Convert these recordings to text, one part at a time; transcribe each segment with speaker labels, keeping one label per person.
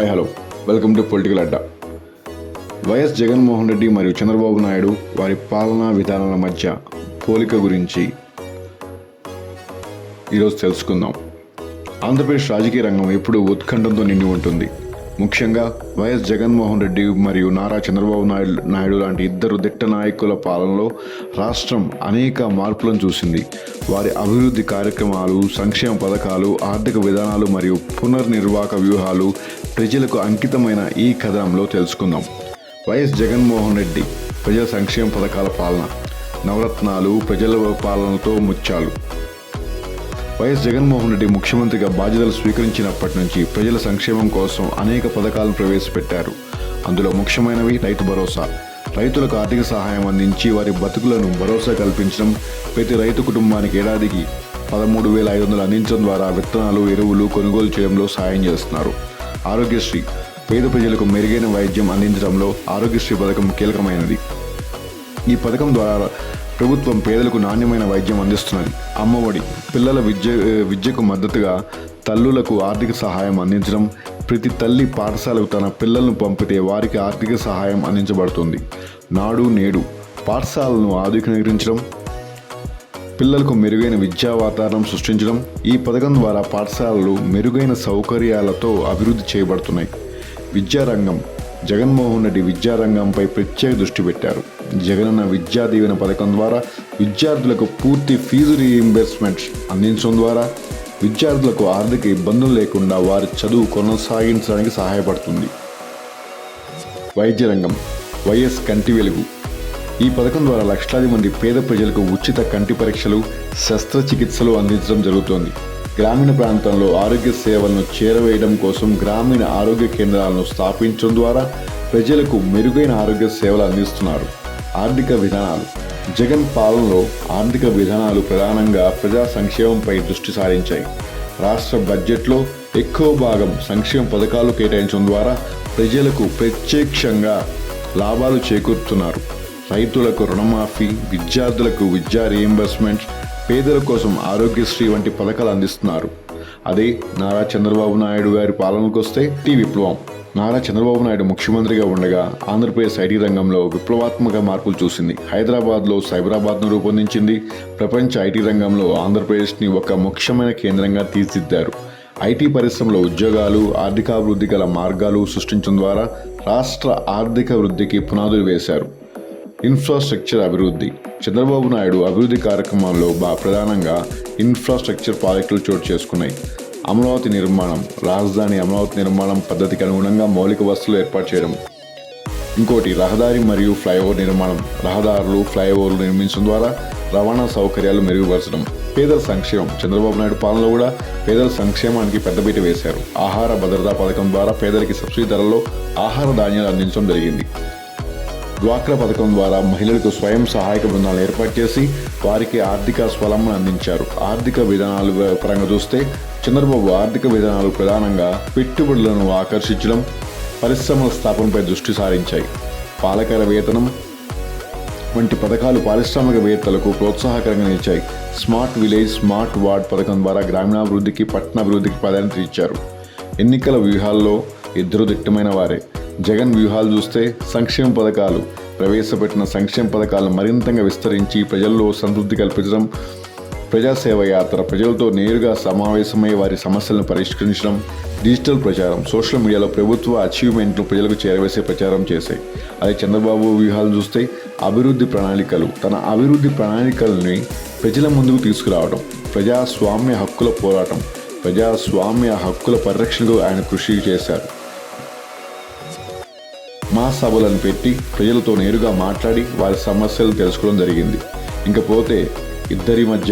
Speaker 1: Hi hello welcome to political Adda. YS Jaganmohan Reddy మరియు చంద్రబాబు నాయుడు వారి పాలనా విధానాల మధ్య పోలిక గురించి ఈరోజు తెలుసుకుందాం. ఆంధ్రప్రదేశ్ రాజకీయ రంగం ఎప్పుడూ ఉత్కంఠంతో నిండి ఉంటుంది. ముఖ్యంగా వైఎస్ జగన్మోహన్ రెడ్డి మరియు నారా చంద్రబాబు నాయుడు లాంటి ఇద్దరు దిట్ట నాయకుల పాలనలో రాష్ట్రం అనేక మార్పులను చూసింది. వారి అభివృద్ధి కార్యక్రమాలు, సంక్షేమ పథకాలు, ఆర్థిక విధానాలు మరియు పునర్నిర్వాహక వ్యూహాలు ప్రజలకు అంకితమైన ఈ కథనంలో తెలుసుకుందాం. వైఎస్ జగన్మోహన్ రెడ్డి ప్రజల సంక్షేమ పథకాల పాలన, నవరత్నాలు, ప్రజల పాలనతో ముత్యాలు. వైఎస్ జగన్మోహన్ రెడ్డి ముఖ్యమంత్రిగా బాధ్యతలు స్వీకరించినప్పటి నుంచి ప్రజల సంక్షేమం కోసం అనేక పథకాలను ప్రవేశపెట్టారు. అందులో ముఖ్యమైనవి రైతు భరోసా. రైతులకు ఆర్థిక సహాయం అందించి వారి బతుకులను భరోసా కల్పించడం, ప్రతి రైతు కుటుంబానికి ఏడాదికి 13,500 అందించడం ద్వారా విత్తనాలు, ఎరువులు కొనుగోలు చేయడంలో సాయం చేస్తున్నారు. ఆరోగ్యశ్రీ పేద ప్రజలకు మెరుగైన వైద్యం అందించడంలో ఆరోగ్యశ్రీ పథకం కీలకమైనది. ఈ పథకం ద్వారా ప్రభుత్వం పేదలకు నాణ్యమైన వైద్యం అందిస్తున్నది. అమ్మఒడి పిల్లల విద్యకు మద్దతుగా తల్లులకు ఆర్థిక సహాయం అందించడం, ప్రతి తల్లి పాఠశాలకు తన పిల్లలను పంపితే వారికి ఆర్థిక సహాయం అందించబడుతుంది. నాడు నేడు పాఠశాలను ఆధునీకరించడం, పిల్లలకు మెరుగైన విద్యా వాతావరణం సృష్టించడం. ఈ పథకం ద్వారా పాఠశాలలు మెరుగైన సౌకర్యాలతో అభివృద్ధి చేయబడుతున్నాయి. విద్యారంగం జగన్మోహన్ రెడ్డి విద్యారంగంపై ప్రత్యేక దృష్టి పెట్టారు. జగనన్న విద్యా దీవెన పథకం ద్వారా విద్యార్థులకు పూర్తి ఫీజు రీయింబర్స్మెంట్ అందించడం ద్వారా విద్యార్థులకు ఆర్థిక ఇబ్బందులు లేకుండా వారి చదువు కొనసాగించడానికి సహాయపడుతుంది. వైద్య రంగం వైఎస్ కంటి వెలుగు. ఈ పథకం ద్వారా లక్షలాది మంది పేద ప్రజలకు ఉచిత కంటి పరీక్షలు, శస్త్రచికిత్సలు అందించడం జరుగుతోంది. గ్రామీణ ప్రాంతంలో ఆరోగ్య సేవలను చేరవేయడం కోసం గ్రామీణ ఆరోగ్య కేంద్రాలను స్థాపించడం ద్వారా ప్రజలకు మెరుగైన ఆరోగ్య సేవలు అందిస్తున్నారు. ఆర్థిక విధానాలు జగన్ పాలనలో ఆర్థిక విధానాలు ప్రధానంగా ప్రజా సంక్షేమంపై దృష్టి సారించాయి. రాష్ట్ర బడ్జెట్లో ఎక్కువ భాగం సంక్షేమ పథకాలు కేటాయించడం ద్వారా ప్రజలకు ప్రత్యక్షంగా లాభాలు చేకూరుతున్నారు. రైతులకు రుణమాఫీ, విద్యార్థులకు విద్యా రీయింబర్స్మెంట్, పేదల కోసం ఆరోగ్యశ్రీ వంటి పథకాలు అందిస్తున్నారు. అదే నారా చంద్రబాబు నాయుడు గారి పాలనకు వస్తే టీ విప్లవం. నారా చంద్రబాబు నాయుడు ముఖ్యమంత్రిగా ఉండగా ఆంధ్రప్రదేశ్ ఐటీ రంగంలో విప్లవాత్మక మార్పులు చూసింది. హైదరాబాద్లో సైబరాబాద్ను రూపొందించింది. ప్రపంచ ఐటీ రంగంలో ఆంధ్రప్రదేశ్ని ఒక ముఖ్యమైన కేంద్రంగా తీర్చిదిద్దారు. ఐటీ పరిశ్రమలో ఉద్యోగాలు, ఆర్థికాభివృద్ధి గల మార్గాలు సృష్టించడం ద్వారా రాష్ట్ర ఆర్థిక వృద్ధికి పునాదులు వేశారు. ఇన్ఫ్రాస్ట్రక్చర్ అభివృద్ధి చంద్రబాబు నాయుడు అభివృద్ధి కార్యక్రమాల్లో ప్రధానంగా ఇన్ఫ్రాస్ట్రక్చర్ ప్రాజెక్టులు చోటు చేసుకున్నాయి. అమరావతి నిర్మాణం, రాజధాని అమరావతి నిర్మాణం పద్ధతికి అనుగుణంగా మౌలిక వసతులు ఏర్పాటు చేయడం. ఇంకోటి రహదారి మరియు ఫ్లైఓవర్ నిర్మాణం. రహదారులు, ఫ్లైఓవర్లు నిర్మించడం ద్వారా రవాణా సౌకర్యాలు మెరుగుపరచడం. పేదల సంక్షేమం చంద్రబాబు నాయుడు పాలనలో కూడా పేదల సంక్షేమానికి పెద్దపీట వేశారు. ఆహార భద్రతా పథకం ద్వారా పేదలకి సబ్సిడీ ధరల్లో ఆహార ధాన్యాలు అందించడం జరిగింది. డ్వాక్రా పథకం ద్వారా మహిళలకు స్వయం సహాయక బృందాలు ఏర్పాటు చేసి వారికి ఆర్థిక స్వలంబన అందించారు. ఆర్థిక విధానాలు పరంగా చూస్తే చంద్రబాబు ఆర్థిక విధానాలు ప్రధానంగా పెట్టుబడులను ఆకర్షించడం, పరిశ్రమల స్థాపనపై దృష్టి సారించాయి. పాలకర వేతనం వంటి పథకాలు పారిశ్రామికవేత్తలకు ప్రోత్సాహకరంగా నిలిచాయి. స్మార్ట్ విలేజ్, స్మార్ట్ వార్డ్ పథకం ద్వారా గ్రామీణాభివృద్ధికి, పట్టణాభివృద్ధికి ప్రాధాన్యత ఇచ్చారు. ఎన్నికల వ్యూహాల్లో ఇద్దరు దిట్టమైన వారే. జగన్ వ్యూహాలు చూస్తే సంక్షేమ పథకాలు ప్రవేశపెట్టిన సంక్షేమ పథకాలను మరింతగా విస్తరించి ప్రజల్లో సంతృప్తి కల్పించడం, ప్రజాసేవ యాత్ర ప్రజలతో నేరుగా సమావేశమై వారి సమస్యలను పరిష్కరించడం, డిజిటల్ ప్రచారం సోషల్ మీడియాలో ప్రభుత్వ అచీవ్మెంట్లు ప్రజలకు చేరవేసే ప్రచారం చేశాయి. అదే చంద్రబాబు వ్యూహాలు చూస్తే అభివృద్ధి ప్రణాళికలు, తన అభివృద్ధి ప్రణాళికల్ని ప్రజల ముందుకు తీసుకురావడం, ప్రజాస్వామ్య హక్కుల పోరాటం, ప్రజాస్వామ్య హక్కుల పరిరక్షణకు ఆయన కృషి చేశారు. మా సభలను పెట్టి ప్రజలతో నేరుగా మాట్లాడి వారి సమస్యలు తెలుసుకోవడం జరిగింది. ఇంకపోతే ఇద్దరి మధ్య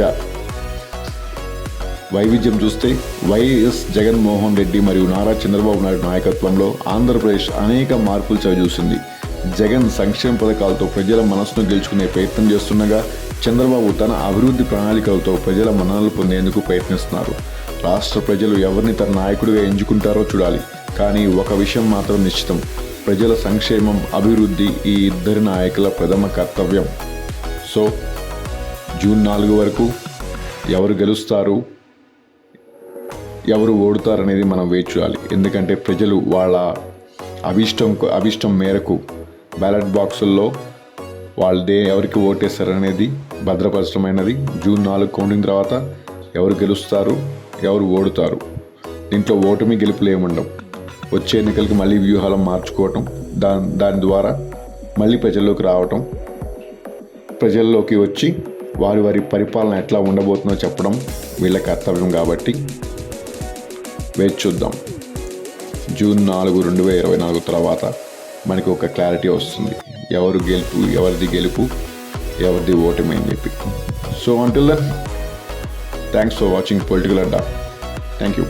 Speaker 1: వైవిధ్యం చూస్తే వైఎస్ జగన్మోహన్ రెడ్డి మరియు నారా చంద్రబాబు నాయుడు నాయకత్వంలో ఆంధ్రప్రదేశ్ అనేక మార్పులు చవిచూసింది. జగన్ సంక్షేమ పథకాలతో ప్రజల మనసును గెలుచుకునే ప్రయత్నం చేస్తుండగా చంద్రబాబు తన అభివృద్ధి ప్రణాళికలతో ప్రజల మన్ననలు పొందేందుకు ప్రయత్నిస్తున్నారు. రాష్ట్ర ప్రజలు ఎవరిని తన నాయకుడిగా ఎంచుకుంటారో చూడాలి. కానీ ఒక విషయం మాత్రం నిశ్చితం, ప్రజల సంక్షేమం, అభివృద్ధి ఈ ఇద్దరి నాయకుల ప్రథమ కర్తవ్యం. సో జూన్ 4 వరకు ఎవరు గెలుస్తారు ఎవరు ఓడుతారనేది మనం వేచి చూడాలి. ఎందుకంటే ప్రజలు వాళ్ళ అభిష్టం మేరకు బ్యాలెట్ బాక్సుల్లో వాళ్ళదే ఎవరికి ఓటేస్తారనేది భద్రపరచమైనది. జూన్ 4 కౌంటింగ్ తర్వాత ఎవరు గెలుస్తారు, ఎవరు ఓడుతారు, దీంట్లో ఓటమి గెలుపులు ఏముండవు. వచ్చే ఎన్నికలకి మళ్ళీ వ్యూహాలను మార్చుకోవటం, దాని ద్వారా మళ్ళీ ప్రజల్లోకి రావటం, ప్రజల్లోకి వచ్చి వారి పరిపాలన ఎట్లా ఉండబోతుందో చెప్పడం వీళ్ళ కర్తవ్యం. కాబట్టి వేచి చూద్దాం. జూన్ 4, 2024 తర్వాత మనకి ఒక క్లారిటీ వస్తుంది, ఎవరిది గెలుపు ఎవరిది ఓటమి అని చెప్పి. So until then, thanks for watching political Adda. Thank you.